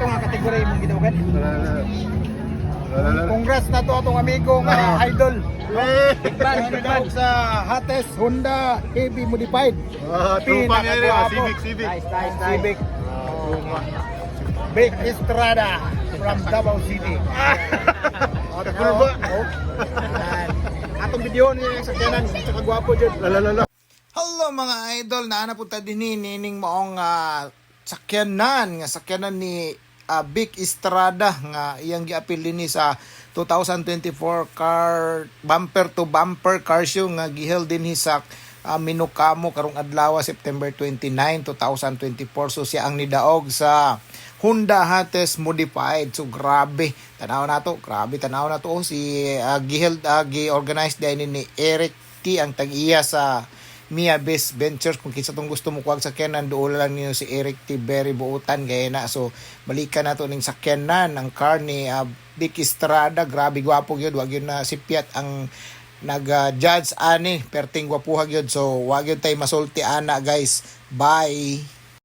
ato nga kategory mong ginawagan. Congrats na to atong amigo nga idol. Big man sa Hates Honda Heavy Modified. Tupang yan rin, Civic. Civic. Big Estrada from Davao City. Kurba. Atong video niya sa kanan sa kagwapo jud. Lalala. Hello mga idol, naanapunta din ni nining maong sakyanan ni Big Estrada nga iyang giapil ni sa 2024 car bumper to bumper car show nga giheld din sa Minokamo karong adlaw September 29, 2024. So siya ang nidaog sa Honda Hates Modified. So grabe tanaw na to si giheld gi-organize din ni Eric T ang tag-iya sa Mia Best Ventures. Kung kinsa tong gusto mo kuwag sakyanan, doon lang niyo si Eric T. Berry buutan gaya na. So balikan na to ning sakyanan ang car ni Big Estrada. Grabe gwapo gyud, wag yun na si Piat ang nag-judge ani perting gwapuhag yun. So wag yun tay masulti ana guys. Bye.